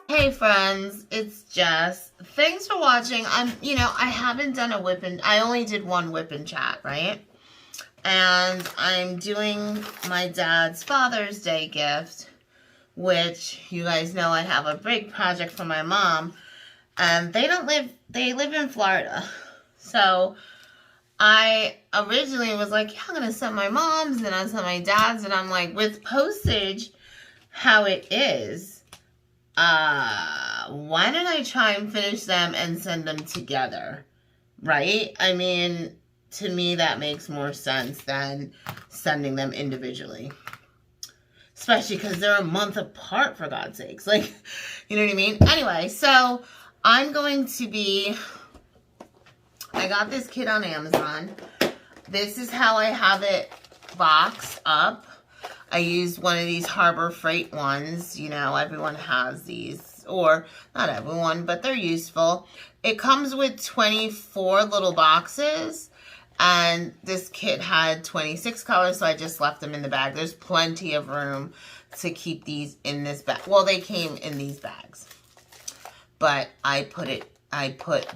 Hey friends, it's Jess. Thanks for watching. I haven't done a WIP and I only did one WIP and Chat, right? And I'm doing my dad's Father's Day gift, which you guys know I have a big project for my mom. And they live in Florida. So I originally was like, yeah, I'm going to send my mom's and I'll send my dad's. And I'm like, with postage, how it is, why don't I try and finish them and send them together, right? I mean, to me, that makes more sense than sending them individually. Especially because they're a month apart, for God's sakes. Like, you know what I mean? Anyway, so I'm going to be... I got this kit on Amazon. This is how I have it boxed up. I used one of these Harbor Freight ones. You know, everyone has these. Or, not everyone, but they're useful. It comes with 24 little boxes. And this kit had 26 colors, so I just left them in the bag. There's plenty of room to keep these in this bag. Well, they came in these bags. But I put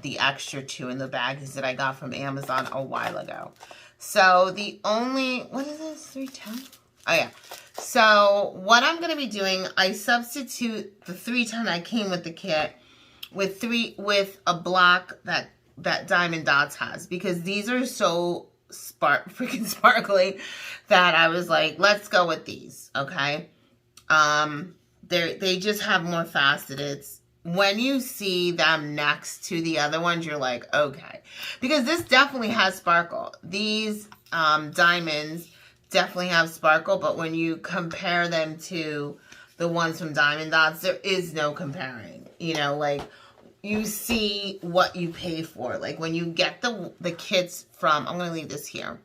the extra 2 in the bags that I got from Amazon a while ago. So the only, what is this, 310? Oh yeah. So what I'm going to be doing, I substitute the 310 that came with the kit with a block that Diamond Dots has, because these are so freaking sparkly that I was like, let's go with these. Okay. They just have more facets. When you see them next to the other ones, you're like, okay. Because this definitely has sparkle. These diamonds definitely have sparkle, but when you compare them to the ones from Diamond Dots, there is no comparing. You know, like, you see what you pay for. Like, when you get the kits from, I'm going to leave this here.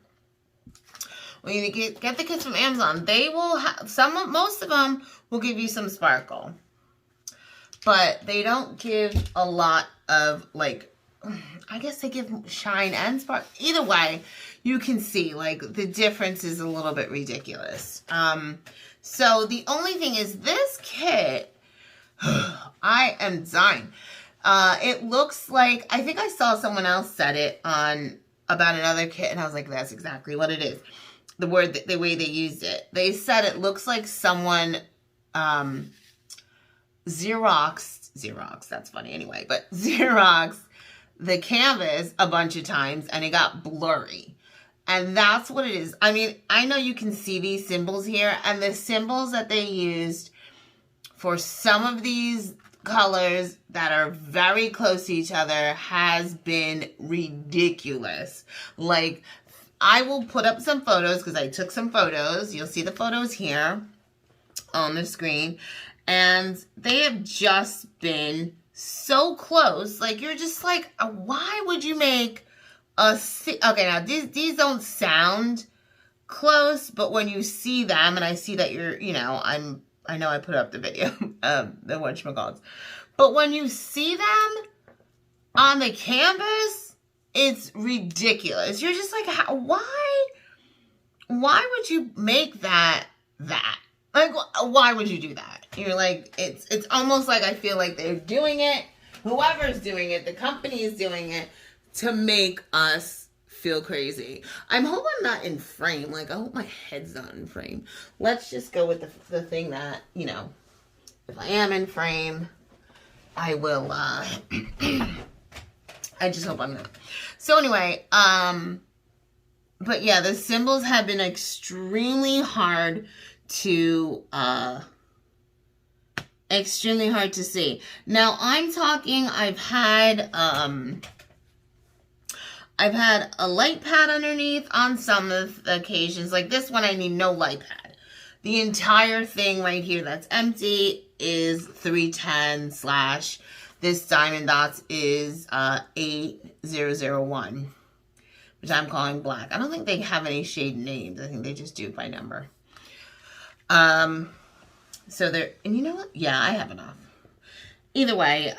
When you get the kits from Amazon, they will have, most of them will give you some sparkle. But they don't give a lot of, like, I guess they give shine and spark. Either way, you can see, like, the difference is a little bit ridiculous. So the only thing is this kit, I am dying. It looks like, I think I saw someone else said it on about another kit, and I was like, that's exactly what it is. The way they used it. They said it looks like someone, Xerox, that's funny anyway, but Xerox the canvas a bunch of times and it got blurry. And that's what it is. I mean, I know you can see these symbols here, and the symbols that they used for some of these colors that are very close to each other has been ridiculous. Like, I will put up some photos because I took some photos. You'll see the photos here on the screen. And they have just been so close. Like, you're just like, why would you make a... Okay, now, these don't sound close, but when you see them, and I see that you're, you know, I know I put up the video, the whatchamacallits. But when you see them on the canvas, it's ridiculous. You're just like, why would you make that? Like, why would you do that? You're like, it's almost like I feel like they're doing it, whoever's doing it, the company is doing it to make us feel crazy. I hope I'm not in frame. Like, I hope my head's not in frame. Let's just go with the thing that, you know, if I am in frame, I will, I just hope I'm not. So anyway, but yeah, the symbols have been extremely hard to see. Now I'm talking, I've had a light pad underneath on some of the occasions. Like this one, I need no light pad. The entire thing right here that's empty is 310 / this Diamond Dots is 8001, which I'm calling black. I don't think they have any shade names. I think they just do it by number. So there, and you know what? Yeah, I have enough. Either way,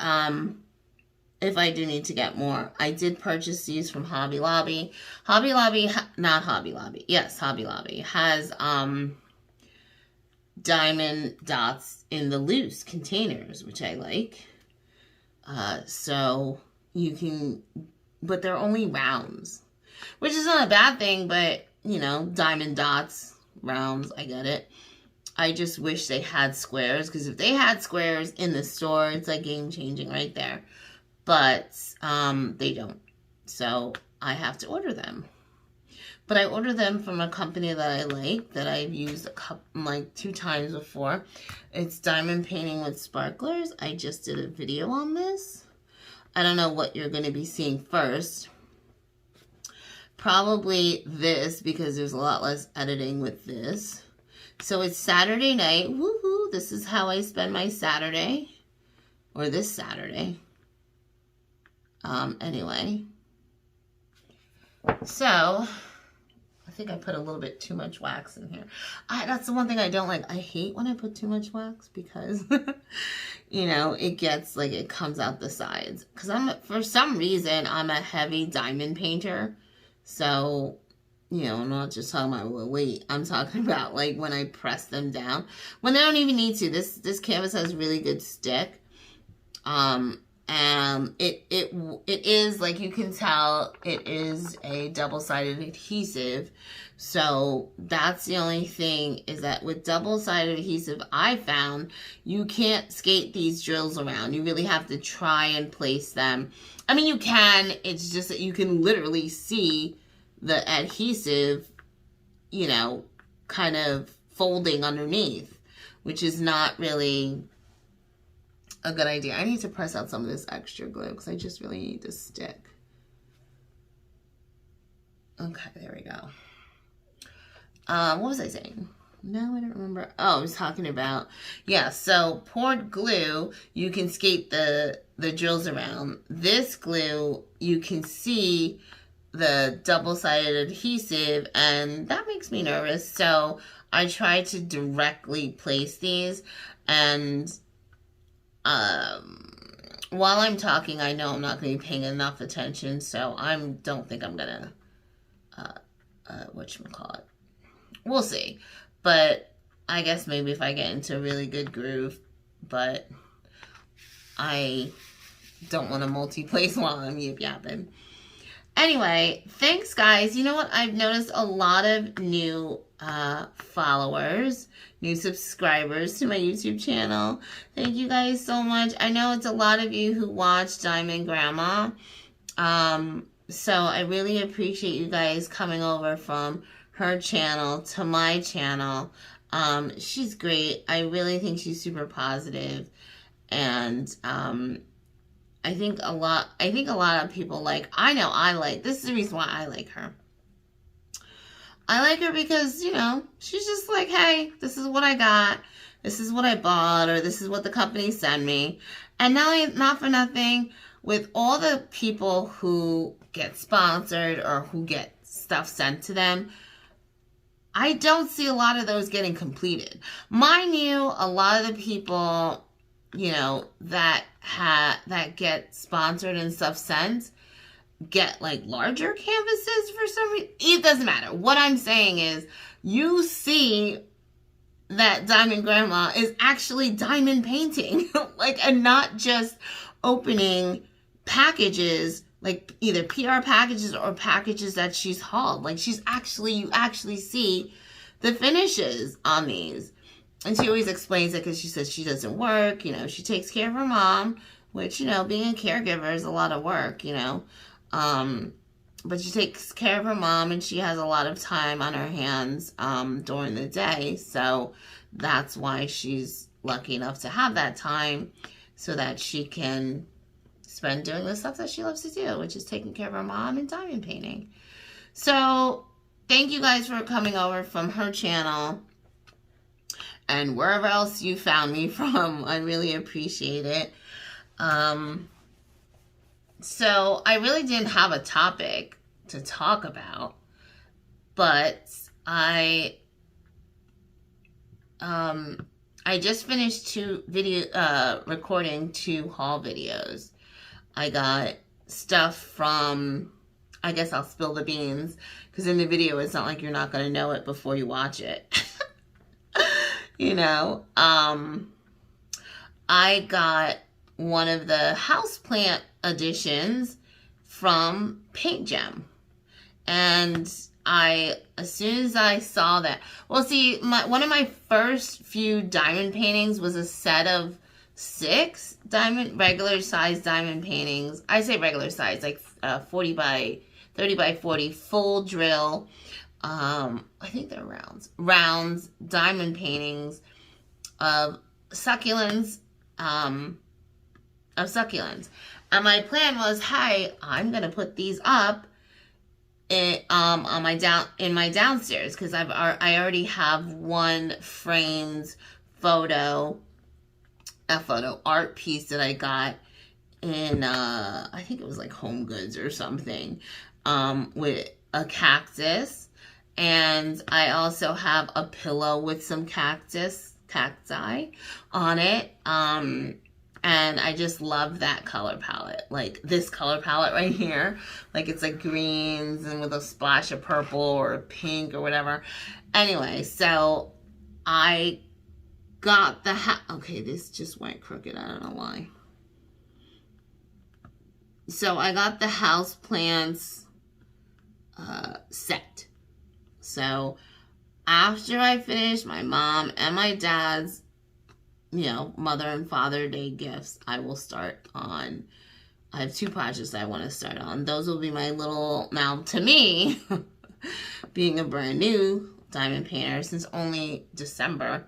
if I do need to get more. I did purchase these from Hobby Lobby. Hobby Lobby, not Hobby Lobby. Yes, Hobby Lobby has diamond dots in the loose containers, which I like. So you can, but they're only rounds, which is not a bad thing, but you know, diamond dots, rounds, I get it. I just wish they had squares, because if they had squares in the store, it's like game changing right there. But they don't. So I have to order them. But I order them from a company that I like, that I've used like 2 times before. It's Diamond Painting with Sparklers. I just did a video on this. I don't know what you're going to be seeing first. Probably this, because there's a lot less editing with this. So it's Saturday night. Woohoo! This is how I spend my Saturday. Or this Saturday. Anyway. So, I think I put a little bit too much wax in here. That's the one thing I don't like. I hate when I put too much wax, because, you know, it gets, like, it comes out the sides. Because for some reason, I'm a heavy diamond painter. So, you know, I'm not just talking about weight. I'm talking about, like, when I press them down. When they don't even need to. This canvas has really good stick. And it is, like you can tell, it is a double-sided adhesive. So that's the only thing, is that with double-sided adhesive, I found you can't skate these drills around. You really have to try and place them. I mean, you can, it's just that you can literally see the adhesive, you know, kind of folding underneath, which is not really a good idea. I need to press out some of this extra glue, because I just really need to stick. Okay, there we go. What was I saying? No, I don't remember. Oh, I was talking about, yeah, so poured glue, you can skate the drills around. This glue, you can see the double-sided adhesive, and that makes me nervous. So I try to directly place these, and while I'm talking, I know I'm not going to be paying enough attention, so I don't think I'm going to, whatchamacallit. We'll see. But I guess maybe if I get into a really good groove, but I don't want to multi-place while I'm yip-yapping. Anyway, thanks, guys. You know what? I've noticed a lot of new followers, new subscribers to my YouTube channel. Thank you guys so much. I know it's a lot of you who watch Diamond Grandma. So I really appreciate you guys coming over from her channel to my channel. She's great. I really think she's super positive. And I think a lot of people like, this is the reason why I like her. I like her because, you know, she's just like, hey, this is what I got. This is what I bought, or this is what the company sent me. And not for nothing, with all the people who get sponsored or who get stuff sent to them, I don't see a lot of those getting completed. Mind you, a lot of the people, you know, that get sponsored and stuff sent get like larger canvases for some reason. It doesn't matter. What I'm saying is, you see that Diamond Grandma is actually diamond painting, like, and not just opening packages, like either PR packages or packages that she's hauled. Like, you actually see the finishes on these. And she always explains it, because she says she doesn't work, you know, she takes care of her mom, which, you know, being a caregiver is a lot of work, you know. But she takes care of her mom, and she has a lot of time on her hands during the day. So that's why she's lucky enough to have that time, so that she can spend doing the stuff that she loves to do, which is taking care of her mom and diamond painting. So thank you guys for coming over from her channel and wherever else you found me from. I really appreciate it. So I really didn't have a topic to talk about, but I just finished recording 2 haul videos. I got stuff from, I guess I'll spill the beans, because in the video it's not like you're not going to know it before you watch it. You know, I got one of the houseplant editions from Paint Gem. And as soon as I saw that, well, see, one of my first few diamond paintings was a set of 6 regular size diamond paintings. I say regular size, like 30 by 40, full drill. I think they're rounds, diamond paintings of succulents, And my plan was, hey, I'm gonna put these up in my downstairs, because I already have one framed photo art piece that I got in I think it was like Home Goods or something, with a cactus, and I also have a pillow with some cacti on it, and I just love that color palette. Like this color palette right here. Like it's like greens and with a splash of purple or pink or whatever. Anyway, so I got the okay, this just went crooked. I don't know why. So I got the house plants set. So after I finished my mom and my dad's, Mother and Father Day gifts, I will start on, I have 2 projects I want to start on. Those will be my little, now to me, being a brand new diamond painter since only December.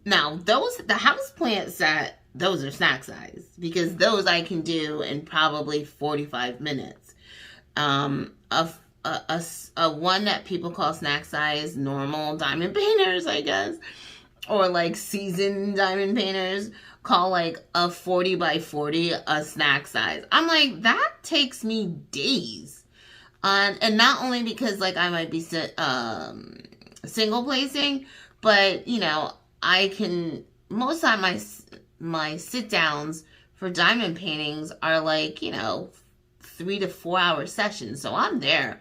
Now, the houseplant set, those are snack size, because those I can do in probably 45 minutes. A one that people call snack size, normal diamond painters, I guess, or like seasoned diamond painters call like a 40 by 40 a snack size. I'm like, that takes me days. And not only because like I might be single placing, but I can, most of my sit downs for diamond paintings are like 3 to 4 hour sessions, so I'm there.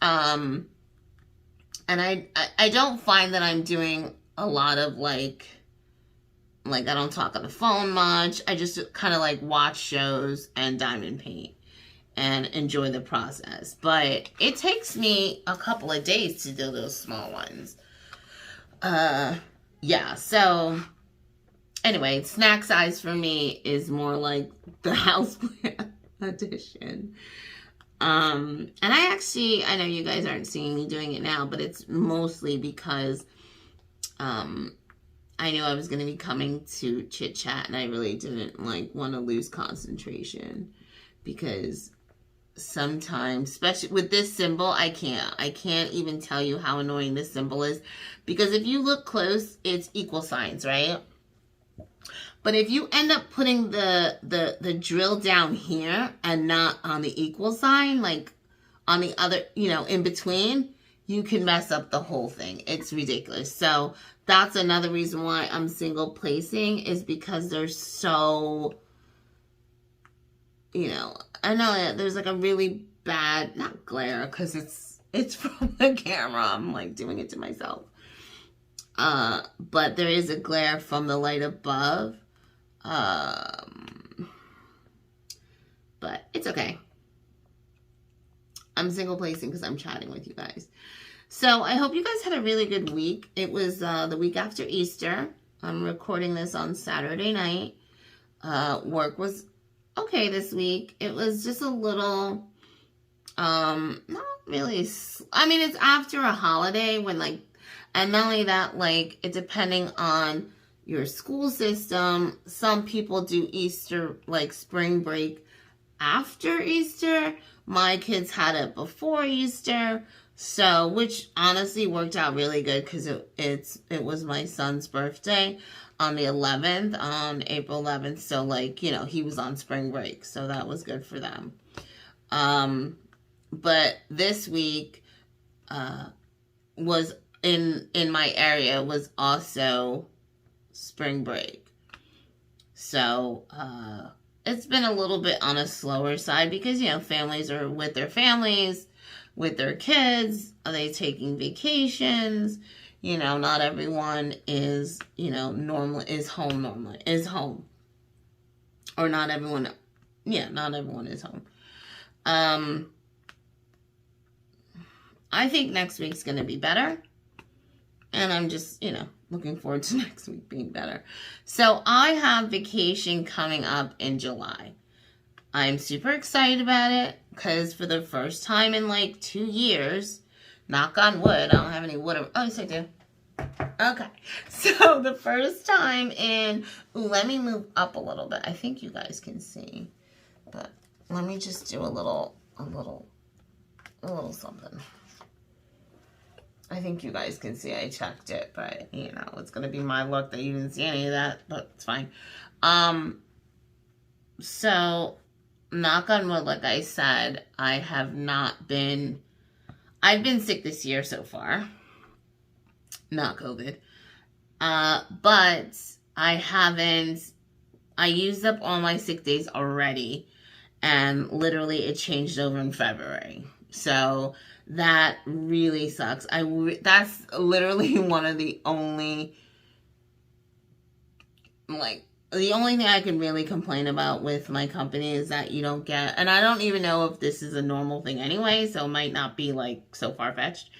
And I don't find that I'm doing a lot of like I don't talk on the phone much. I just kind of like watch shows and diamond paint and enjoy the process. But it takes me a couple of days to do those small ones. Yeah, so anyway, snack size for me is more like the houseplant edition. And I know you guys aren't seeing me doing it now, but it's mostly because I knew I was going to be coming to Chit Chat, and I really didn't want to lose concentration, because sometimes, especially with this symbol, I can't even tell you how annoying this symbol is, because if you look close, it's equal signs, right? But if you end up putting the drill down here and not on the equal sign, like on the other, in between, you can mess up the whole thing. It's ridiculous. So that's another reason why I'm single placing, is because they're so, I know there's like a really bad, not glare, because it's from the camera. I'm like doing it to myself. But there is a glare from the light above. But it's okay. I'm single placing because I'm chatting with you guys. So I hope you guys had a really good week. It was the week after Easter. I'm recording this on Saturday night. Work was okay this week. It was just a little, not really, I mean, it's after a holiday when and not only that, it depending on your school system, some people do Easter, spring break after Easter. My kids had it before Easter, so, which honestly worked out really good, because it was my son's birthday on the 11th, on April 11th, so he was on spring break, so that was good for them. But this week was in my area was also spring break. So it's been a little bit on a slower side because, you know, families are with their families, with their kids. Are they taking vacations? You know, not everyone is, you know, is home. Or not everyone, yeah, not everyone is home. I think next week's going to be better. And I'm just, you know, looking forward to next week being better. So I have vacation coming up in July. I'm super excited about it because for the first time in like 2 years, knock on wood, I don't have any wood. Oh, yes, I do. Okay. So the first time in, let me move up a little bit. I think you guys can see, but let me just do a little something. I think you guys can see I checked it, but, you know, it's going to be my luck that you didn't see any of that, but it's fine. So, knock on wood, like I said, I've been sick this year so far. Not COVID. But I used up all my sick days already, and literally it changed over in February. So, that really sucks. That's literally one of the only, the only thing I can really complain about with my company is that you don't get, and I don't even know if this is a normal thing anyway, so it might not be like so far-fetched,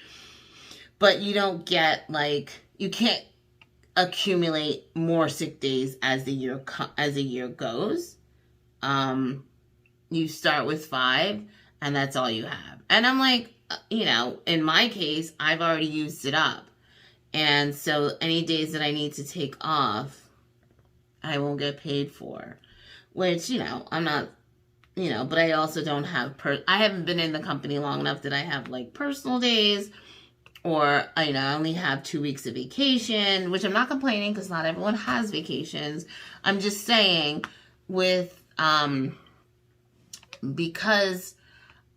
but you don't get you can't accumulate more sick days as the year goes. You start with 5 and that's all you have. And I'm like, you know, in my case, I've already used it up. And so any days that I need to take off, I won't get paid for. Which, you know, I'm not, you know, but I also don't have, I haven't been in the company long enough that I have like personal days, or, you know, I only have 2 weeks of vacation, which I'm not complaining because not everyone has vacations. I'm just saying with, because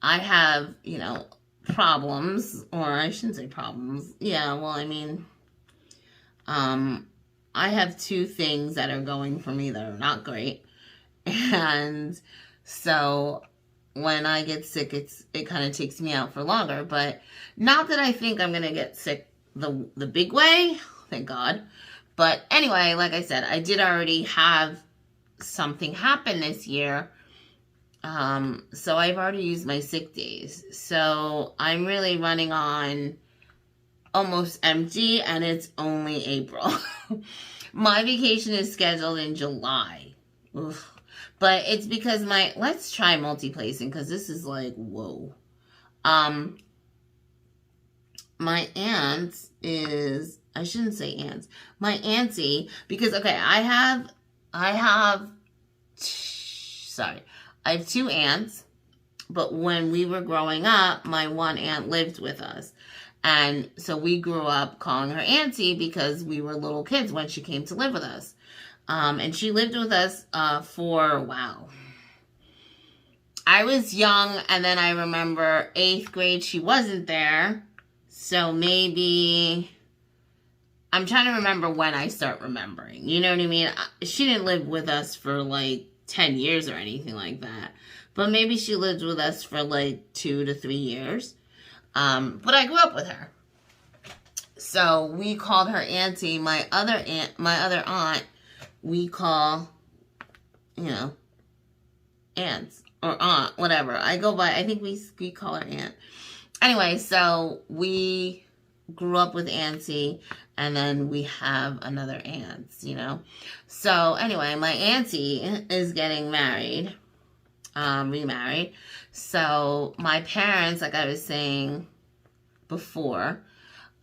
I have, you know, problems, or I shouldn't say problems. Yeah, well, I mean, I have 2 things that are going for me that are not great. And so when I get sick, it kind of takes me out for longer, but not that I think I'm going to get sick the big way, thank God. But anyway, like I said, I did already have something happen this year. So I've already used my sick days. So I'm really running on almost empty, and it's only April. My vacation is scheduled in July. Oof. But it's because let's try multi-placing, because this is like, whoa. My aunt is, I shouldn't say aunts, my auntie, because, okay, I have 2 aunts, but when we were growing up, my one aunt lived with us. And so we grew up calling her auntie because we were little kids when she came to live with us. And she lived with us for, wow. I was young, and then I remember 8th grade, she wasn't there. So maybe, I'm trying to remember when I start remembering. You know what I mean? She didn't live with us for like 10 years or anything like that. But maybe she lived with us for like 2 to 3 years. But I grew up with her. So we called her auntie. My other aunt, we call, you know, aunts or aunt, whatever. I think we call her aunt. Anyway, so we grew up with auntie, and then we have another aunt, you know. So anyway, my auntie is getting married, remarried. So my parents, like I was saying before,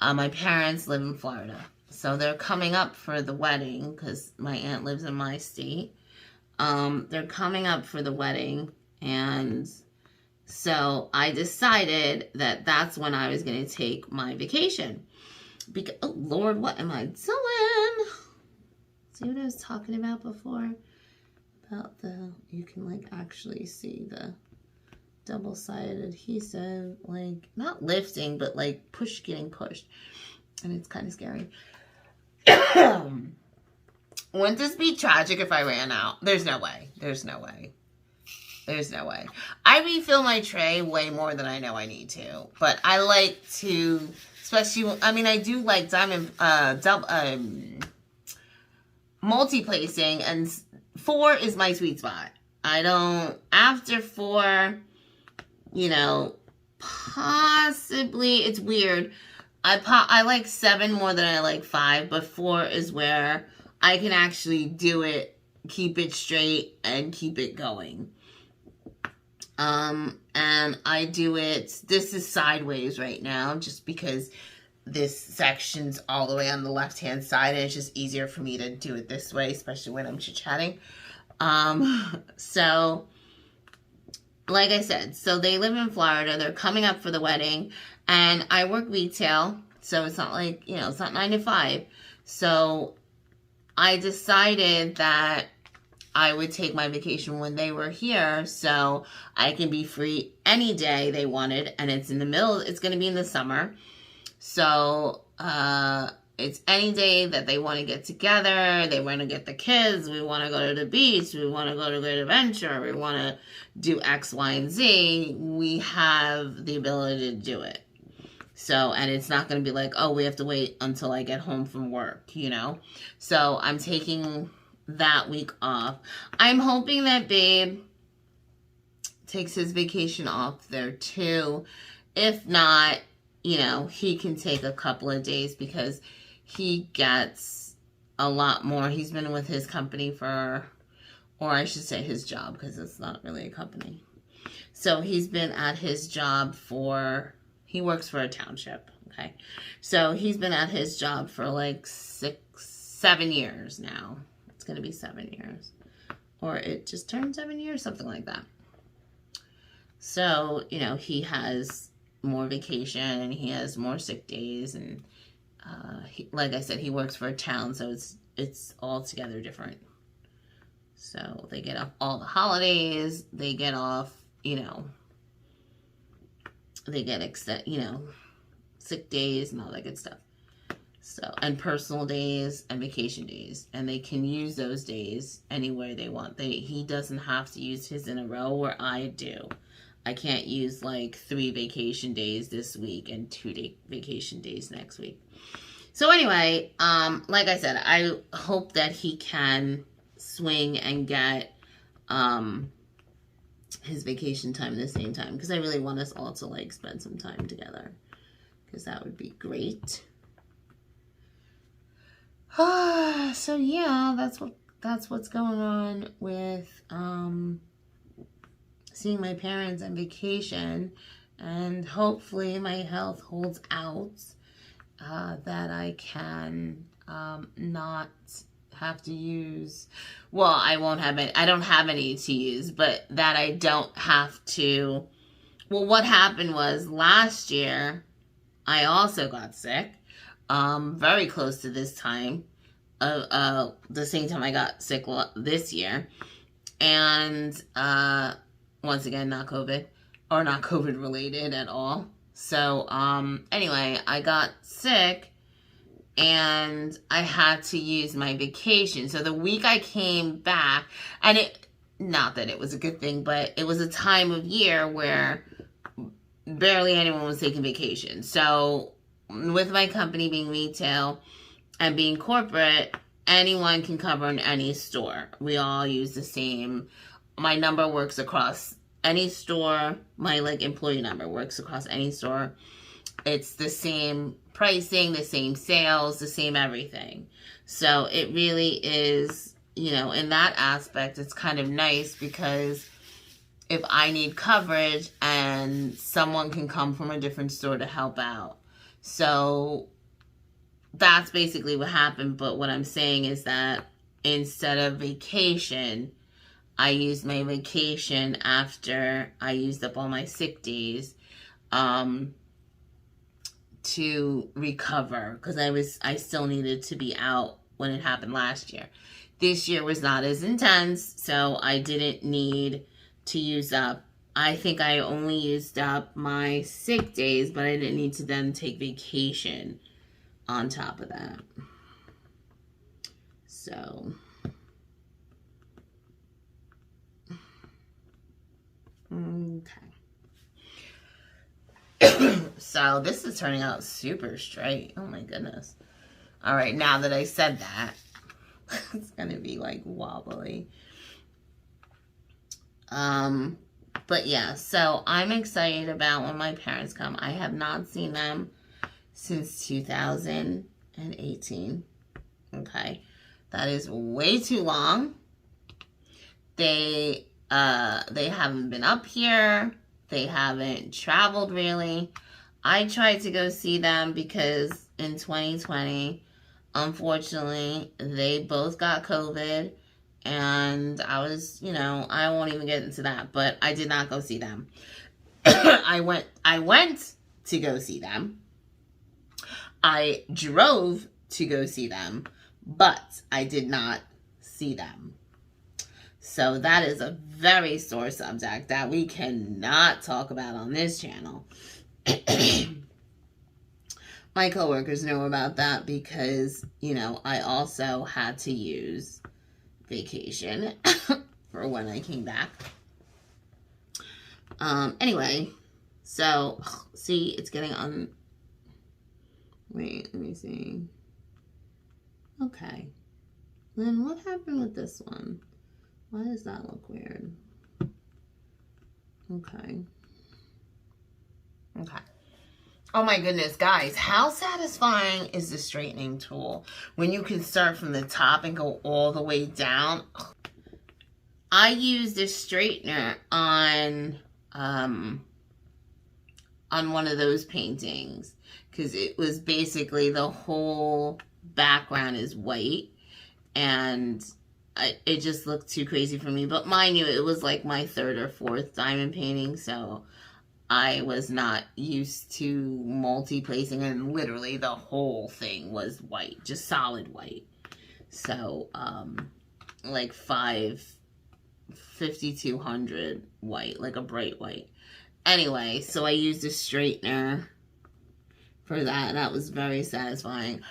my parents live in Florida. So they're coming up for the wedding because my aunt lives in my state. They're coming up for the wedding, and so I decided that that's when I was going to take my vacation. Because, oh Lord, what am I doing? See what I was talking about before? About you can like actually see the double-sided adhesive, like not lifting, but like getting pushed. And it's kind of scary. Wouldn't this be tragic if I ran out? There's no way. There's no way. There's no way. I refill my tray way more than I know I need to. But I like to, especially, I mean, I do like multi-placing, and 4 is my sweet spot. I don't, after 4, you know, possibly, it's weird. I like 7 more than I like 5, but 4 is where I can actually do it, keep it straight, and keep it going. And I do it, this is sideways right now, just because this section's all the way on the left-hand side, and it's just easier for me to do it this way, especially when I'm chit-chatting. So, like I said, so they live in Florida, they're coming up for the wedding, and I work retail, so it's not like, you know, it's not 9 to 5. So, I decided that I would take my vacation when they were here, so I can be free any day they wanted, and it's in the middle, it's going to be in the summer, so it's any day that they want to get together, they want to get the kids, we want to go to the beach, we want to go to Great Adventure, we want to do X, Y, and Z, we have the ability to do it. So, and it's not going to be like, oh, we have to wait until I get home from work, you know? So, I'm taking that week off. I'm hoping that Babe takes his vacation off there too. If not, you know, he can take a couple of days because he gets a lot more. He's been with his company for, or I should say his job, because it's not really a company. So he's been at his job for, he works for a township, okay? So he's been at his job for like 7 years now. It's going to be 7 years. Or it just turned 7 years, something like that. So, you know, he has more vacation and he has more sick days. And like I said, he works for a town, so it's altogether different. So they get off all the holidays. They get off, you know, they get sick days and all that good stuff. So, and personal days and vacation days, and they can use those days anywhere they want. He doesn't have to use his in a row where I do. I can't use like 3 vacation days this week and 2 vacation days next week. So anyway, like I said, I hope that he can swing and get his vacation time at the same time, because I really want us all to like spend some time together, because that would be great. So yeah, that's what's going on with seeing my parents on vacation, and hopefully my health holds out, that I can not have to use, well, I don't have any to use, but that I don't have to. Well, what happened was last year I also got sick, very close to this time, the same time I got sick this year, and once again, not COVID, or not COVID related at all. So anyway, I got sick and I had to use my vacation. So the week I came back, and not that it was a good thing, but it was a time of year where barely anyone was taking vacation. So with my company being retail and being corporate, anyone can cover in any store. We all use the same, my number works across any store. My employee number works across any store. It's the same pricing, the same sales, the same everything. So it really is, in that aspect, it's kind of nice, because if I need coverage, and someone can come from a different store to help out. So that's basically what happened. But what I'm saying is that instead of vacation, I used my vacation after I used up all my sick days to recover, because I still needed to be out when it happened last year. This year was not as intense, so I didn't need to use up. I think I only used up my sick days, but I didn't need to then take vacation on top of that. So Okay. So this is turning out super straight. Oh my goodness. All right, now that I said that, it's going to be like wobbly. But yeah, so I'm excited about when my parents come. I have not seen them since 2018. Okay. That is way too long. They haven't been up here. They haven't traveled really. I tried to go see them because in 2020, unfortunately, they both got COVID. And I was, I won't even get into that, but I did not go see them. I went to go see them. I drove to go see them, but I did not see them. So that is a very sore subject that we cannot talk about on this channel. My coworkers know about that because, I also had to use vacation for when I came back. Anyway, so see, it's getting on. Wait, let me see. Okay. Then what happened with this one? Why does that look weird? Okay. Okay. Oh my goodness, guys, how satisfying is the straightening tool when you can start from the top and go all the way down? I used this straightener on one of those paintings because it was basically the whole background is white and it just looked too crazy for me. But mind you, it was like my third or fourth diamond painting, so I was not used to multi-placing, and literally the whole thing was white, just solid white. So, like 5200 white, like a bright white. Anyway, so I used a straightener for that, and that was very satisfying.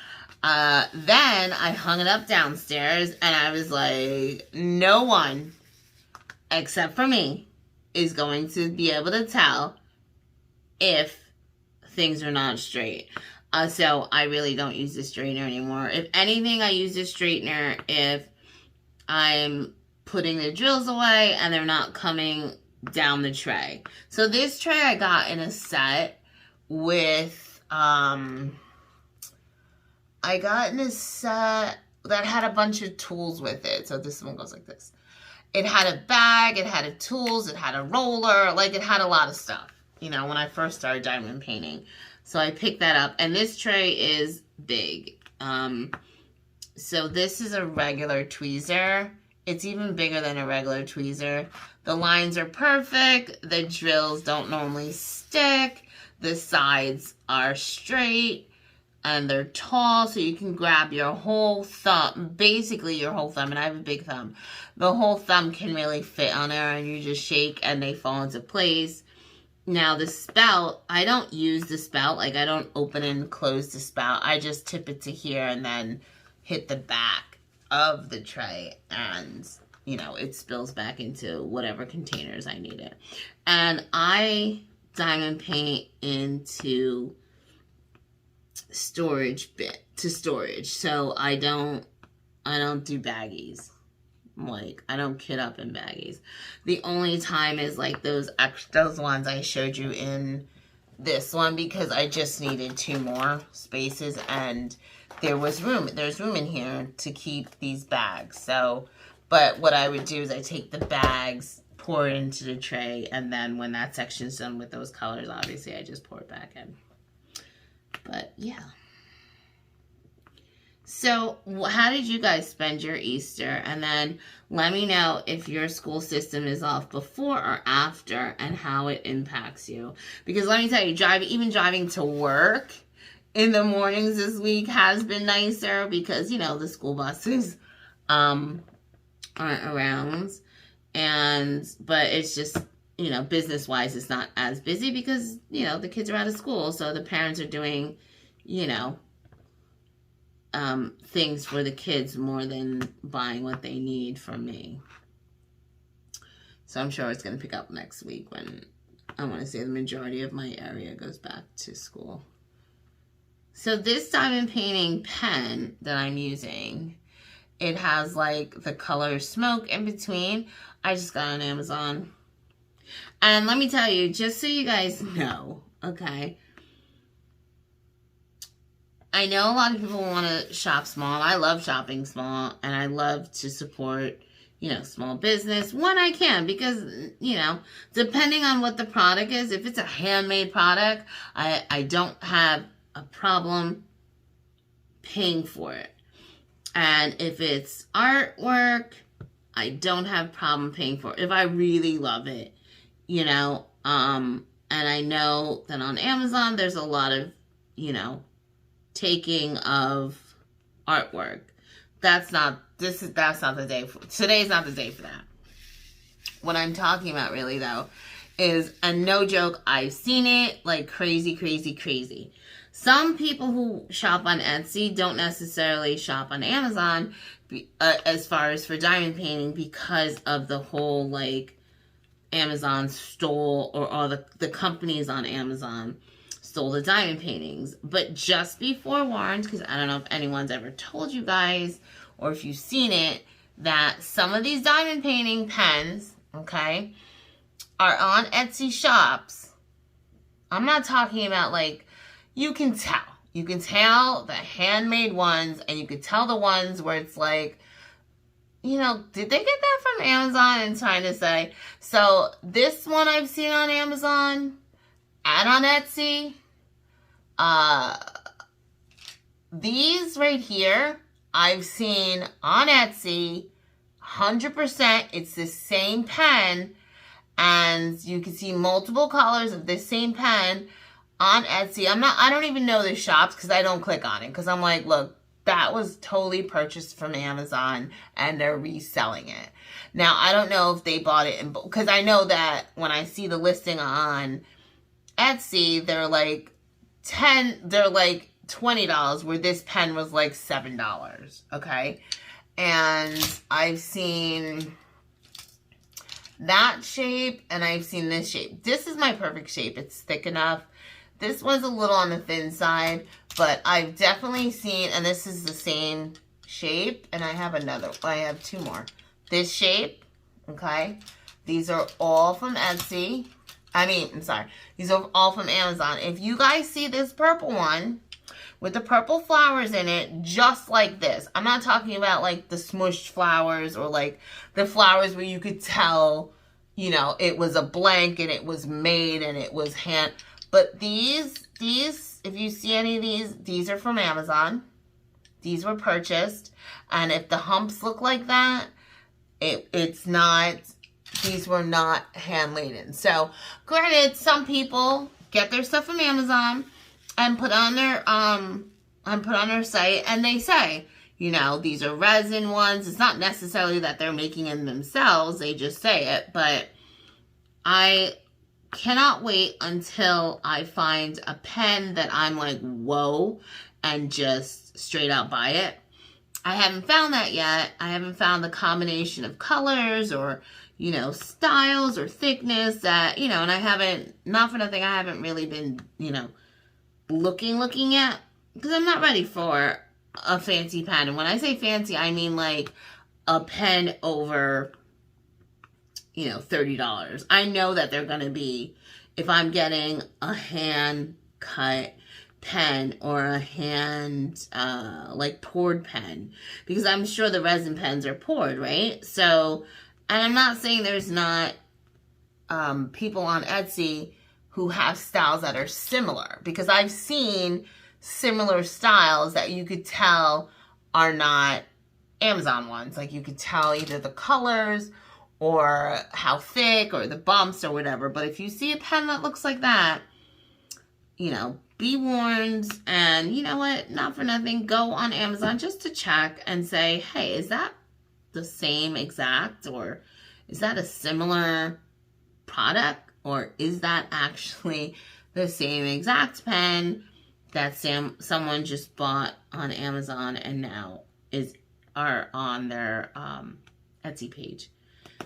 Then I hung it up downstairs, and I was like, no one, except for me, is going to be able to tell if things are not straight. So I really don't use the straightener anymore. If anything, I use the straightener if I'm putting the drills away and they're not coming down the tray. So this tray I got in a set with, I got in a set that had a bunch of tools with it. So this one goes like this. It had a bag, it had tools, it had a roller, like it had a lot of stuff, when I first started diamond painting. So I picked that up, and this tray is big. So this is a regular tweezer. It's even bigger than a regular tweezer. The lines are perfect. The drills don't normally stick. The sides are straight. And they're tall, so you can grab your whole thumb, basically your whole thumb, and I have a big thumb. The whole thumb can really fit on there, and you just shake, and they fall into place. Now, the spout, I don't use the spout. Like, I don't open and close the spout. I just tip it to here and then hit the back of the tray, and, it spills back into whatever containers I need it. And I diamond paint into storage, so I don't do baggies. Like, I don't kit up in baggies. The only time is like those ones I showed you in this one, because I just needed 2 more spaces and there's room in here to keep these bags. So, but what I would do is I take the bags, pour it into the tray, and then when that section's done with those colors, obviously I just pour it back in. But yeah. So how did you guys spend your Easter? And then let me know if your school system is off before or after and how it impacts you. Because let me tell you, even driving to work in the mornings this week has been nicer because, the school buses aren't around. But it's just, business-wise, it's not as busy because, the kids are out of school. So the parents are doing, things for the kids more than buying what they need from me. So I'm sure it's going to pick up next week when I want to say the majority of my area goes back to school. So this diamond painting pen that I'm using, it has like the color smoke in between. I just got on Amazon. And let me tell you, just so you guys know, okay, I know a lot of people want to shop small. I love shopping small, and I love to support, you know, small business when I can, because, you know, depending on what the product is, if it's a handmade product, I don't have a problem paying for it. And if it's artwork, I don't have a problem paying for it if I really love it, you know. And I know that on Amazon there's a lot of, you know, taking of artwork. That's not the day for, today's not the day for that. What I'm talking about really though is, and no joke, I've seen it like crazy, crazy, crazy. Some people who shop on Etsy don't necessarily shop on Amazon as far as for diamond painting, because of the whole like Amazon stole, or all the companies on Amazon stole the diamond paintings. But just be forewarned, because I don't know if anyone's ever told you guys, or if you've seen it, that some of these diamond painting pens, okay, are on Etsy shops. I'm not talking about like, you can tell. You can tell the handmade ones, and you can tell the ones where it's like, you know, did they get that from Amazon? And trying to say, so this one I've seen on Amazon and on Etsy, these right here, I've seen on Etsy, 100%, it's the same pen, and you can see multiple colors of this same pen on Etsy. I don't even know the shops, because I don't click on it, because I'm like, look, that was totally purchased from Amazon and they're reselling it. Now, I don't know if they bought it because I know that when I see the listing on Etsy, they're like $20, where this pen was like $7, okay? And I've seen that shape, and I've seen this shape. This is my perfect shape. It's thick enough. This was a little on the thin side, but I've definitely seen, and this is the same shape, and I have two more. This shape, okay? These are all from Etsy. These are all from Amazon. If you guys see this purple one with the purple flowers in it, just like this. I'm not talking about like the smushed flowers, or like the flowers where you could tell, you know, it was a blank and it was made and it was hand. But these, if you see any of these are from Amazon. These were purchased. And if the humps look like that, it's not, these were not hand laden. So, granted, some people get their stuff from Amazon and put on their site, and they say, you know, these are resin ones. It's not necessarily that they're making them themselves. They just say it. But I cannot wait until I find a pen that I'm like, whoa, and just straight out buy it. I haven't found that yet. I haven't found the combination of colors, or, you know, styles or thickness that, you know, and I haven't, not for nothing, I haven't really been, you know, looking at, because I'm not ready for a fancy pen. And when I say fancy, I mean like a pen over, you know, $30. I know that they're going to be, if I'm getting a hand cut pen or a hand, like poured pen, because I'm sure the resin pens are poured, right? So, and I'm not saying there's not, people on Etsy who have styles that are similar, because I've seen similar styles that you could tell are not Amazon ones. Like you could tell either the colors or how thick or the bumps or whatever. But if you see a pen that looks like that, you know, be warned. And you know what? Not for nothing, go on Amazon just to check and say, hey, is that the same exact, or is that a similar product, or is that actually the same exact pen that someone just bought on Amazon and now are on their Etsy page.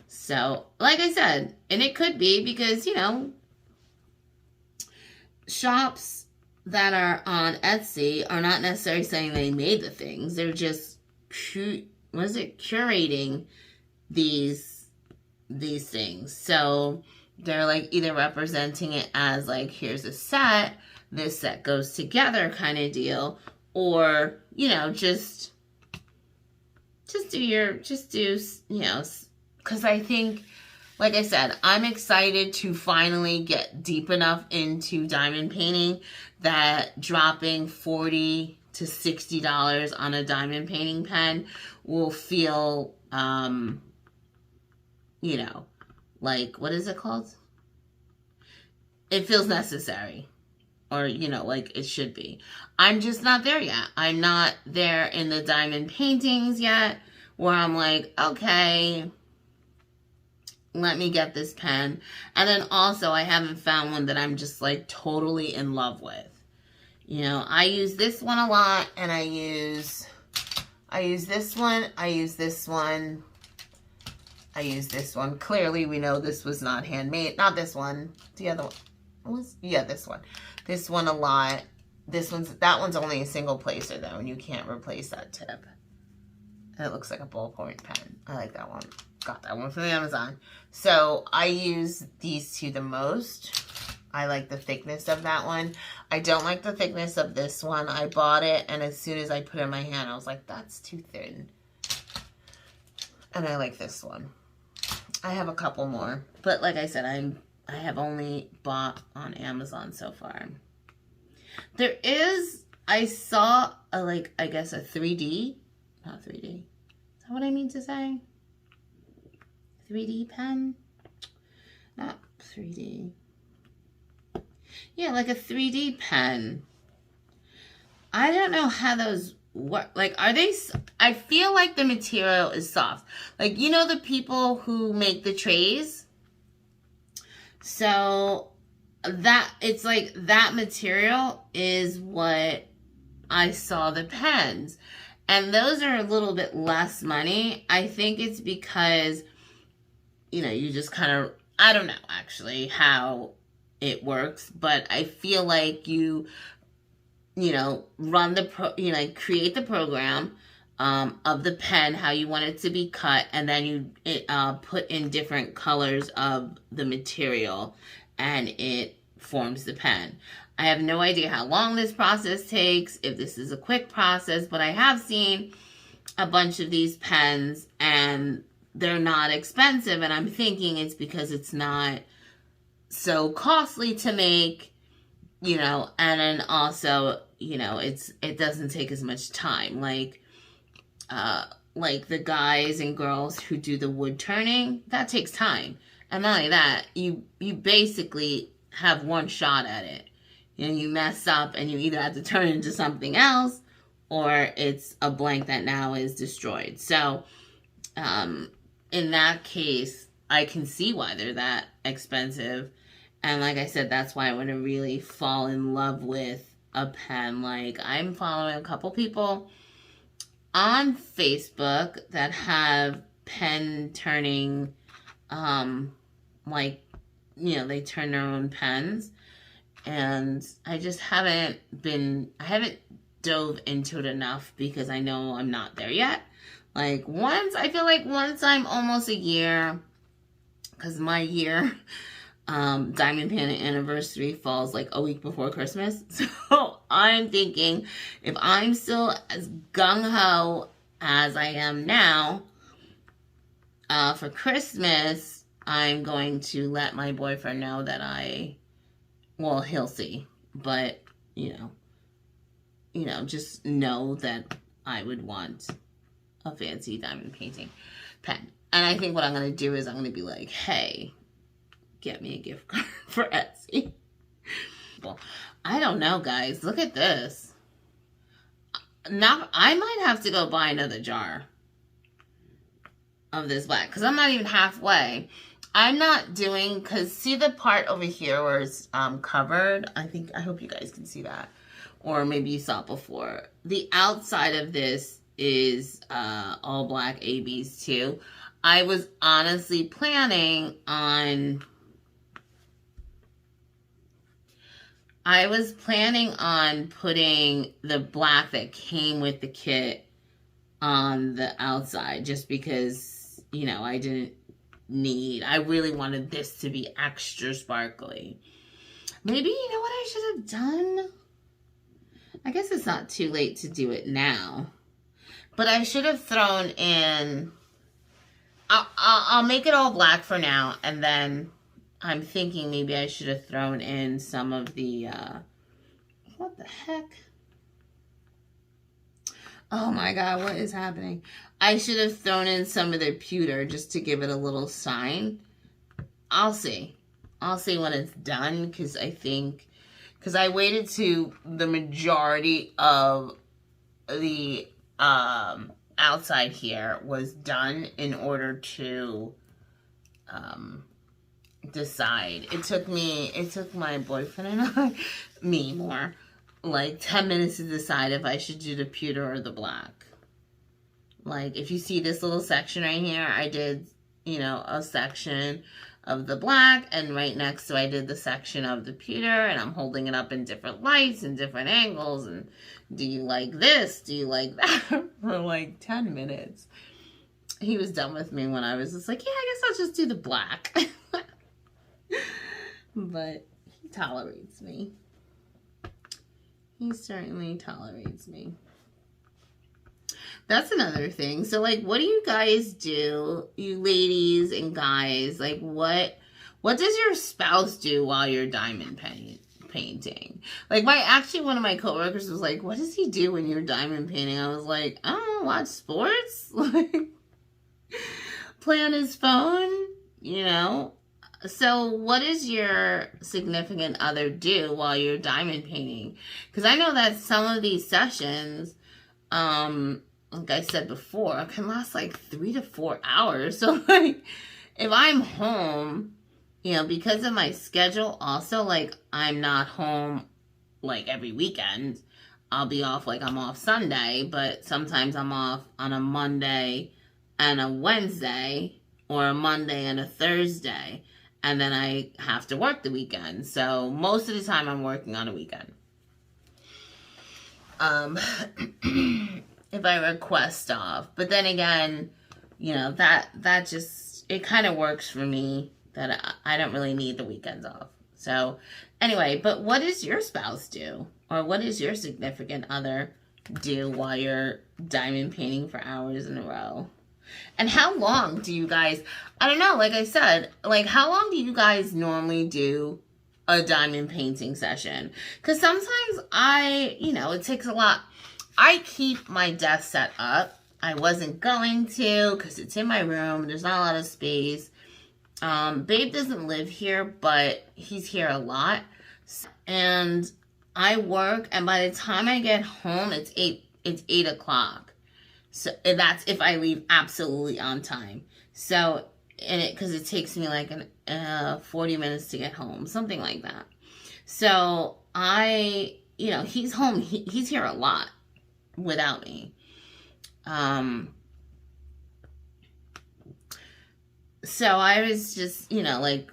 So, like I said, and it could be because, you know, shops that are on Etsy are not necessarily saying they made the things. They're just curating these things. So they're like either representing it as like, here's a set, this set goes together kind of deal, or, you know, just do, you know, because I think, like I said, I'm excited to finally get deep enough into diamond painting that dropping $40 to $60 on a diamond painting pen will feel, you know, like, what is it called? It feels necessary. Or, you know, like it should be. I'm just not there yet. I'm not there in the diamond paintings yet, where I'm like, okay, let me get this pen. And then also, I haven't found one that I'm just like totally in love with. You know, I use this one a lot, and I use this one, I use this one, I use this one. Clearly, we know this was not handmade. Not this one. The other one. Yeah, this one. This one a lot. That one's only a single placer though, and you can't replace that tip. And it looks like a ballpoint pen. I like that one. Got that one from Amazon. So I use these two the most. I like the thickness of that one. I don't like the thickness of this one. I bought it, and as soon as I put it in my hand, I was like, that's too thin. And I like this one. I have a couple more, but like I said, I have only bought on Amazon so far. There is, I saw a, like, I guess a 3D, not 3D. Is that what I mean to say? 3D pen? Not 3D. Yeah, like a 3D pen. I don't know how those work. Like, are they, I feel like the material is soft. Like, you know the people who make the trays? So that, it's like that material is what I saw the pens. And those are a little bit less money. I think it's because, you know, you just kind of, I don't know actually how it works, but I feel like you know, run the, create the program of the pen, how you want it to be cut, and then you put in different colors of the material, and it forms the pen. I have no idea how long this process takes, if this is a quick process, but I have seen a bunch of these pens, and they're not expensive, and I'm thinking it's because it's not so costly to make, you know, and then also, you know, it doesn't take as much time. Like the guys and girls who do the wood turning, that takes time. And not only that, you basically have one shot at it. You know, you mess up and you either have to turn it into something else, or it's a blank that now is destroyed. So, in that case, I can see why they're that expensive. And like I said, that's why I want to really fall in love with a pen. Like, I'm following a couple people on Facebook that have pen turning, like, you know, they turn their own pens. And I just haven't dove into it enough because I know I'm not there yet. Like, I feel like once I'm almost a year, because my year, diamond pen anniversary falls like a week before Christmas. So I'm thinking, if I'm still as gung-ho as I am now, for Christmas, I'm going to let my boyfriend know that well, he'll see, but, you know, just know that I would want a fancy diamond painting pen. And I think what I'm going to do is I'm going to be like, hey, get me a gift card for Etsy. Well, I don't know, guys. Look at this. Now, I might have to go buy another jar of this black, because I'm not even halfway. I'm not doing, because see the part over here where it's covered? I hope you guys can see that. Or maybe you saw it before. The outside of this is all black ABs too. I was honestly planning on I was planning on putting the black that came with the kit on the outside just because, you know, I really wanted this to be extra sparkly. Maybe, you know what I should have done? I guess it's not too late to do it now. But I should have thrown in... I'll make it all black for now, and then I'm thinking maybe I should have thrown in some of the... what the heck? Oh my god, what is happening? I should have thrown in some of their pewter just to give it a little shine. I'll see. I'll see when it's done, because I waited to the majority of the outside here was done in order to decide. It took my boyfriend and I, me more, like 10 minutes to decide if I should do the pewter or the black. Like, if you see this little section right here, I did, you know, a section of the black, and right next to I did the section of the pewter, and I'm holding it up in different lights and different angles, and do you like this? Do you like that? For like 10 minutes. He was done with me when I was just like, yeah, I guess I'll just do the black. But he tolerates me. He certainly tolerates me. That's another thing. So, like, what do you guys do, you ladies and guys? Like, what does your spouse do while you're diamond painting? Like, one of my coworkers was like, what does he do when you're diamond painting? I was like, I don't know, watch sports? Like, play on his phone, you know? So what does your significant other do while you're diamond painting? Because I know that some of these sessions, like I said before, can last like 3 to 4 hours. So, like, if I'm home, you know, because of my schedule also, like, I'm not home, like, every weekend. I'll be off, like, I'm off Sunday, but sometimes I'm off on a Monday and a Wednesday, or a Monday and a Thursday, and then I have to work the weekend. So, most of the time I'm working on a weekend. If I request off. But then again, you know, that just, it kind of works for me that I don't really need the weekends off. So anyway, but what does your spouse do? Or what does your significant other do while you're diamond painting for hours in a row? And how long do you guys, I don't know, like I said, like, how long do you guys normally do a diamond painting session? Because sometimes you know, it takes a lot. I keep my desk set up. I wasn't going to because it's in my room. There's not a lot of space. Babe doesn't live here, but he's here a lot. And I work, and by the time I get home, it's 8 o'clock. So that's if I leave absolutely on time. So, because it takes me like 40 minutes to get home, something like that. So you know, he's home. He's here a lot without me. So I was just, you know, like,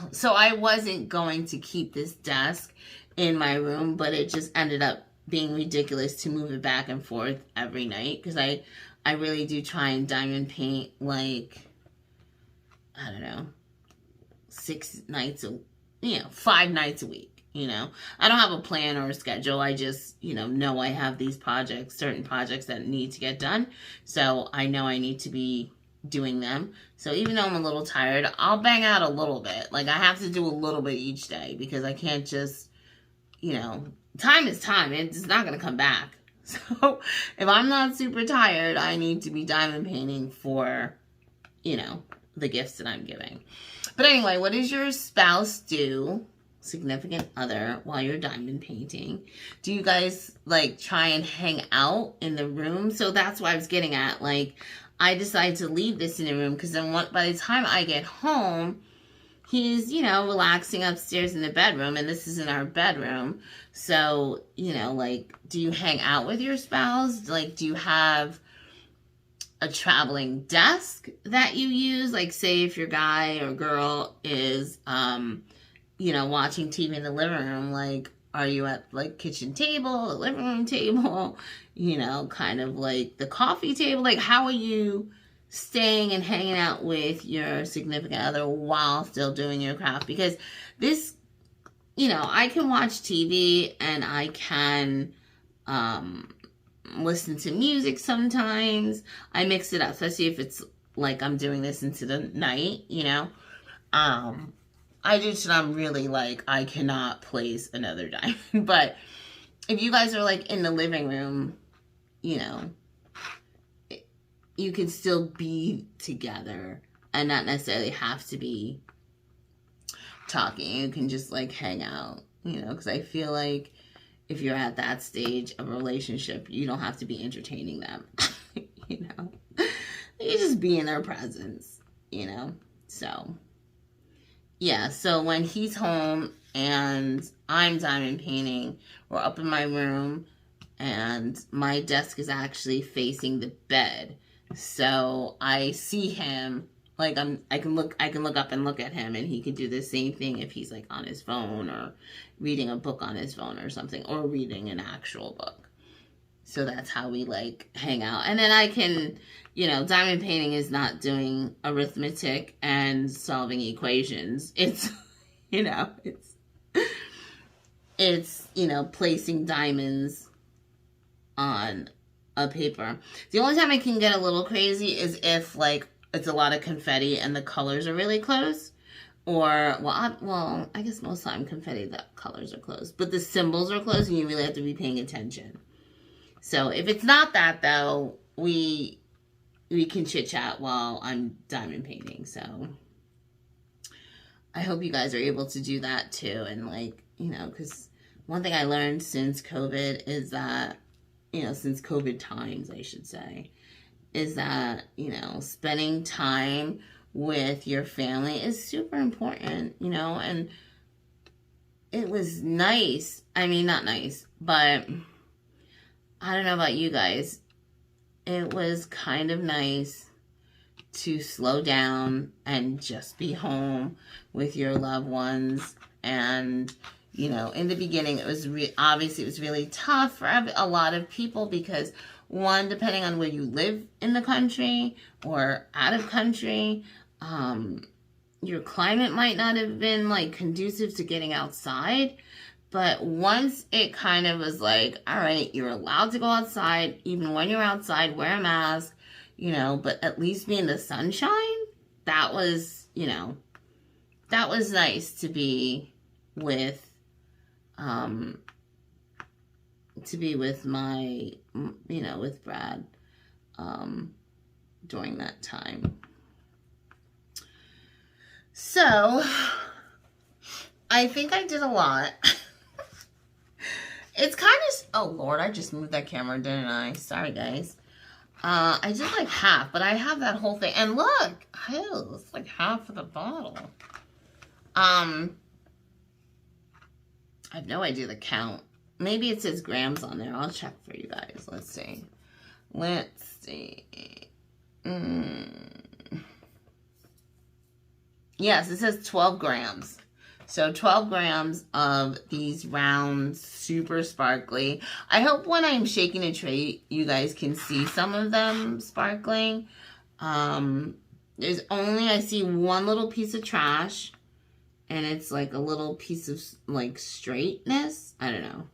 so I wasn't going to keep this desk in my room, but it just ended up being ridiculous to move it back and forth every night, because I really do try and diamond paint, like, I don't know, 5 nights a week. You know, I don't have a plan or a schedule. I just, you know I have these projects, certain projects that need to get done. So I know I need to be doing them. So even though I'm a little tired, I'll bang out a little bit. Like, I have to do a little bit each day, because I can't just, you know, time is time. It's not going to come back. So if I'm not super tired, I need to be diamond painting for, you know, the gifts that I'm giving. But anyway, what does your spouse do, significant other, while you're diamond painting? Do you guys, like, try and hang out in the room? So that's what I was getting at. Like, I decided to leave this in the room, because then by the time I get home, he's, you know, relaxing upstairs in the bedroom, and this is in our bedroom. So, you know, like, do you hang out with your spouse? Like, do you have a traveling desk that you use? Like, say if your guy or girl is, watching TV in the living room, like, are you at, like, kitchen table, the living room table, kind of like the coffee table? Like, how are you staying and hanging out with your significant other while still doing your craft? Because this, I can watch TV and I can listen to music sometimes. I mix it up, especially if it's like I'm doing this into the night, I do till I'm really like, I cannot place another diamond. But if you guys are like in the living room, you can still be together and not necessarily have to be talking. You can just like hang out, because I feel like if you're at that stage of a relationship, you don't have to be entertaining them. You just be in their presence, so yeah. So when he's home and I'm diamond painting, we're up in my room and my desk is actually facing the bed, so I see him. Like, I can look up and look at him, and he can do the same thing if he's like on his phone or reading a book on his phone or something, or reading an actual book. So that's how we like hang out. And then I can, diamond painting is not doing arithmetic and solving equations. It's, it's placing diamonds on a paper. The only time I can get a little crazy is if like it's a lot of confetti and the colors are really close. Or, I guess most of the time confetti, the colors are close. But the symbols are close and you really have to be paying attention. So if it's not that, though, we can chit-chat while I'm diamond painting. So I hope you guys are able to do that, too. And, like, because one thing I learned since COVID is that, since COVID times, I should say, is that, spending time with your family is super important, and it was nice. I mean, not nice, but I don't know about you guys. It was kind of nice to slow down and just be home with your loved ones. And, in the beginning, it was obviously it was really tough for a lot of people because, one, depending on where you live in the country or out of country, your climate might not have been like conducive to getting outside. But once it kind of was like, all right, you're allowed to go outside, even when you're outside, wear a mask, but at least be in the sunshine. That was, that was nice to be with, my, with Brad, during that time. So, I think I did a lot. It's kind of, oh Lord, I just moved that camera, didn't I? Sorry, guys. I did like half, but I have that whole thing. And look, it's like half of the bottle. I have no idea the count. Maybe it says grams on there. I'll check for you guys. Let's see. Yes, it says 12 grams. So 12 grams of these round, super sparkly. I hope when I'm shaking a tray, you guys can see some of them sparkling. There's only, I see one little piece of trash. And it's like a little piece of like straightness. I don't know.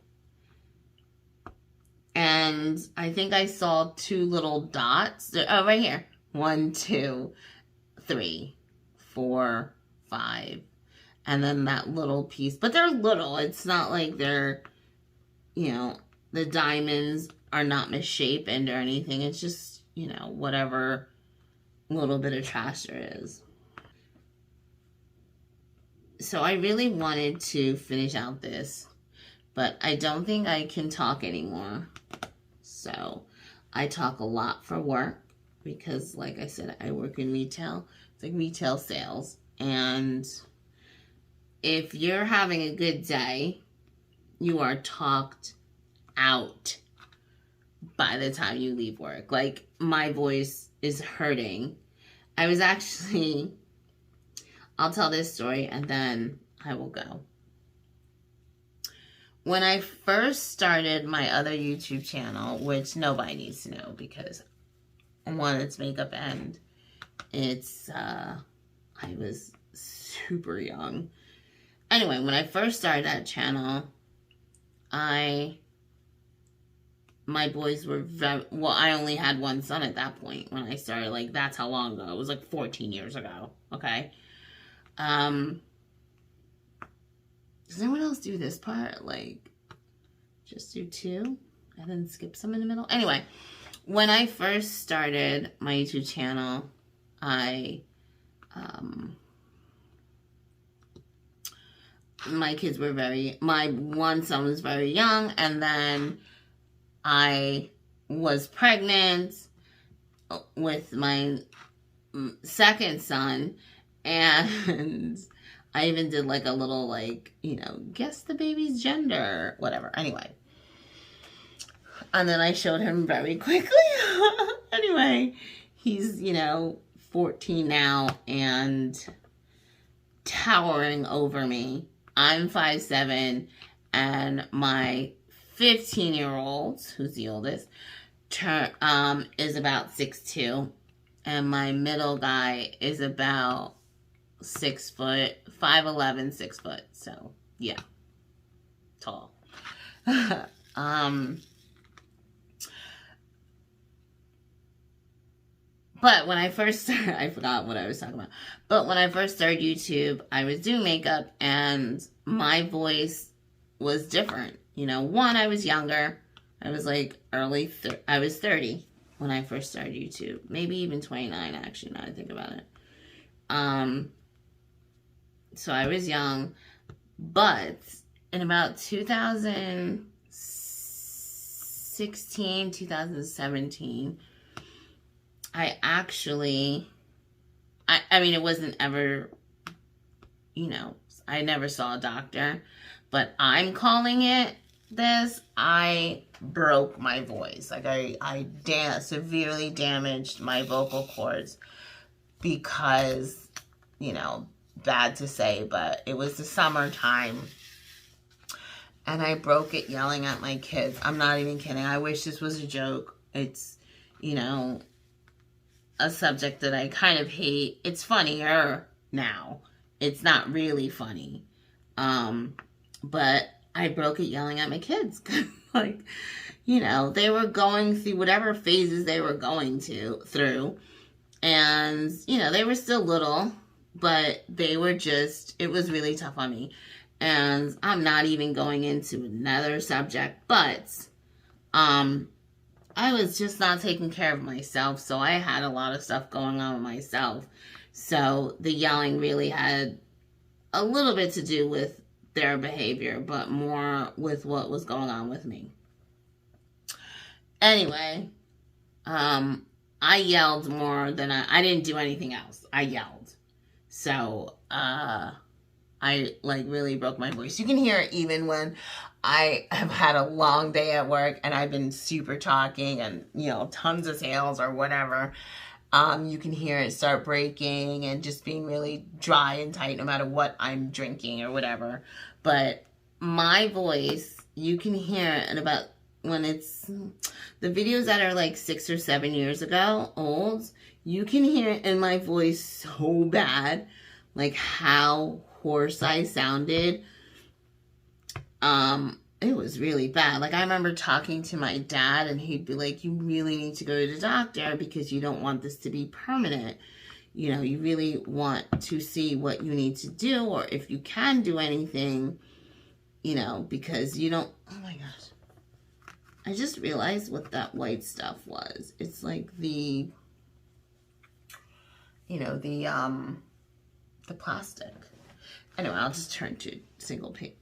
And I think I saw 2 little dots. Oh, right here. 1, 2, 3, 4, 5. And then that little piece. But they're little. It's not like they're, the diamonds are not misshapen or anything. It's just, whatever little bit of trash there is. So I really wanted to finish out this, but I don't think I can talk anymore. So I talk a lot for work because, like I said, I work in retail. It's like retail sales. And if you're having a good day, you are talked out by the time you leave work. Like, my voice is hurting. I was actually, I'll tell this story and then I will go. When I first started my other YouTube channel, which nobody needs to know because one, it's makeup and it's, I was super young. Anyway, when I first started that channel, my boys were well, I only had one son at that point when I started. Like, that's how long ago. It was like 14 years ago. Okay. Does anyone else do this part? Like, just do 2 and then skip some in the middle? Anyway, when I first started my YouTube channel, my kids were my one son was very young, and then I was pregnant with my second son, and I even did like a little, like, you know, guess the baby's gender, whatever. Anyway. And then I showed him very quickly. Anyway, he's, you know, 14 now and towering over me. I'm 5'7", and my 15-year-old, who's the oldest, is about 6'2", and my middle guy is about 6 foot, 5'11", 6 foot. So yeah, tall. But when I first started, I forgot what I was talking about. But when I first started YouTube, I was doing makeup and my voice was different. You know, one, I was younger. I was like I was 30 when I first started YouTube. Maybe even 29, actually, now I think about it. So I was young. But in about 2016, 2017, I mean, it wasn't ever, you know, I never saw a doctor, but I'm calling it this. I broke my voice. Like, I severely damaged my vocal cords because, you know, bad to say, but it was the summertime and I broke it yelling at my kids. I'm not even kidding. I wish this was a joke. It's, you know, a subject that I kind of hate. It's funnier now. It's not really funny. But I broke it yelling at my kids. Like, you know, they were going through whatever phases they were going through. And, you know, they were still little, but they were just, it was really tough on me. And I'm not even going into another subject, but, I was just not taking care of myself, so I had a lot of stuff going on with myself. So the yelling really had a little bit to do with their behavior, but more with what was going on with me. Anyway, I yelled more than I didn't do anything else. I yelled. So, I, like, really broke my voice. You can hear it even when I have had a long day at work and I've been super talking and, you know, tons of sales or whatever. You can hear it start breaking and just being really dry and tight no matter what I'm drinking or whatever. But my voice, you can hear it in about, when it's the videos that are like 6 or 7 years ago old, you can hear it in my voice so bad, like how hoarse I sounded. It was really bad. Like, I remember talking to my dad and he'd be like, you really need to go to the doctor because you don't want this to be permanent. You know, you really want to see what you need to do or if you can do anything, you know, because you don't, oh my gosh. I just realized what that white stuff was. It's like the, you know, the plastic. Anyway, I'll just turn to single plate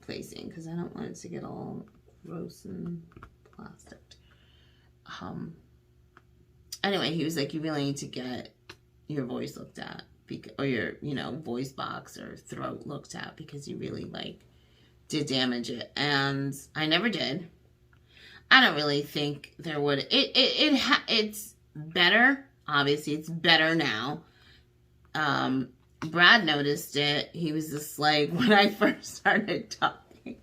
placing because I don't want it to get all gross and plastic. Anyway, he was like, you really need to get your voice looked at, or your, you know, voice box or throat looked at because you really, like, did damage it. And I never did. I don't really think there would. It's better. Obviously, it's better now. Brad noticed it. He was just like, when I first started talking,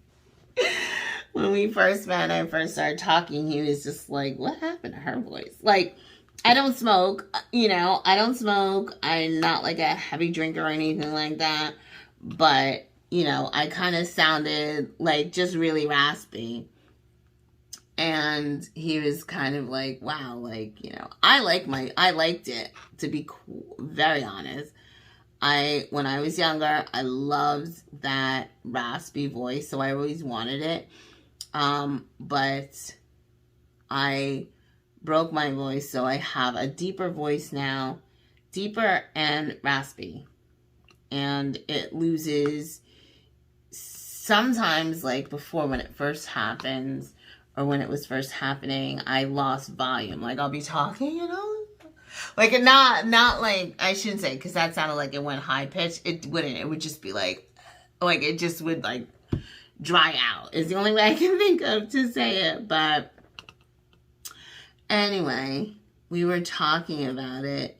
when we first met and I first started talking, he was just like, what happened to her voice? Like, I don't smoke, you know, I don't smoke. I'm not like a heavy drinker or anything like that. But, you know, I kind of sounded like just really raspy. And he was kind of like, wow, like, you know, I liked it, to be very honest. When I was younger, I loved that raspy voice, so I always wanted it. But I broke my voice, so I have a deeper voice now, deeper and raspy. And it loses sometimes, like before when it first happens, or when it was first happening, I lost volume. Like I'll be talking, you know, like not like, I shouldn't say, because that sounded like it went high pitched. It wouldn't. It would just be like it just would like dry out. Is the only way I can think of to say it. But anyway, we were talking about it,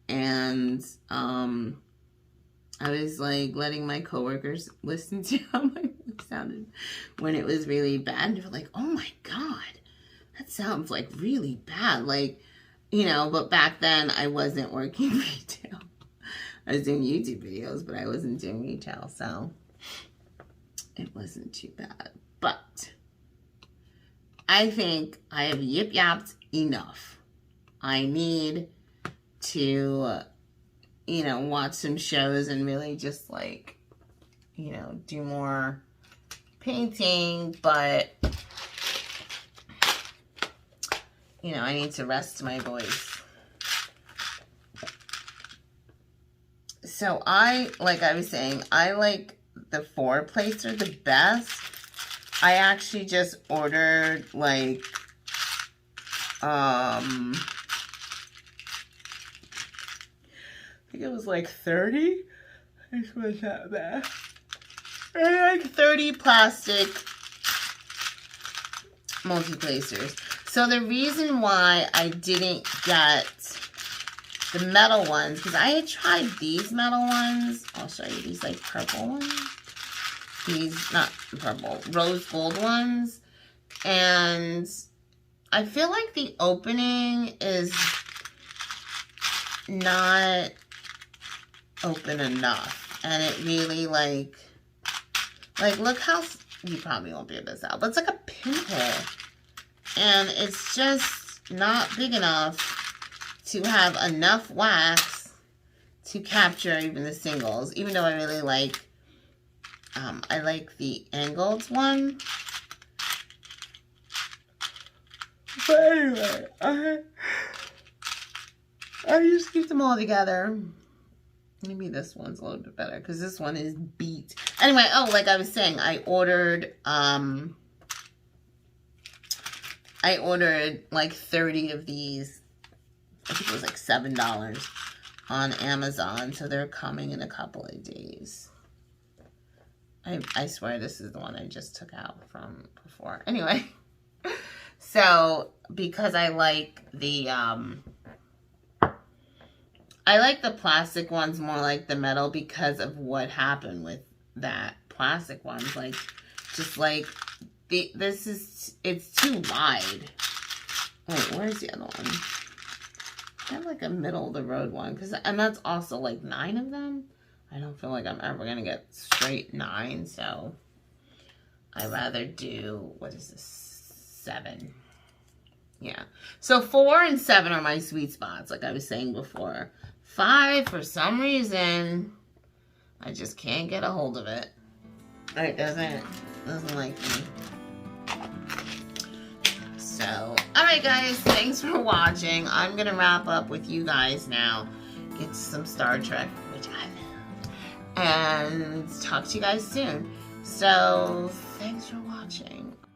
and I was like letting my coworkers listen to how my voice sounded when it was really bad. They were like, oh my God, that sounds like really bad. Like, you know, but back then I wasn't working retail. I was doing YouTube videos, but I wasn't doing retail, so it wasn't too bad. But I think I have yip yapped enough. I need to, you know, watch some shows and really just like, you know, do more painting, but, you know, I need to rest my voice. So like I was saying, I like the 4-placer the best. I actually just ordered like, I think it was like 30. This was not bad. Like 30 plastic multi-placers. So the reason why I didn't get the metal ones, because I had tried these metal ones. I'll show you these like purple ones. These, not purple, rose gold ones. And I feel like the opening is not open enough. And it really like look how, you probably won't be able to tell, but it's like a pinhole. And it's just not big enough to have enough wax to capture even the singles. Even though I really like, I like the angled one. But anyway, I just keep them all together. Maybe this one's a little bit better because this one is beat. Anyway, oh, like I was saying, I ordered like 30 of these. I think it was like $7 on Amazon. So they're coming in a couple of days. I swear this is the one I just took out from before. Anyway, so because I like the plastic ones more like the metal because of what happened with that plastic ones. Like, just like it's too wide. Wait, where's the other one? I have like a middle of the road one, and that's also like 9 of them. I don't feel like I'm ever gonna get straight 9, so I'd rather do, what is this, 7. Yeah, so 4 and 7 are my sweet spots, like I was saying before. 5, for some reason, I just can't get a hold of it. It doesn't like me. So, alright guys, thanks for watching. I'm gonna wrap up with you guys now. Get to some Star Trek, which I love. And talk to you guys soon. So, thanks for watching.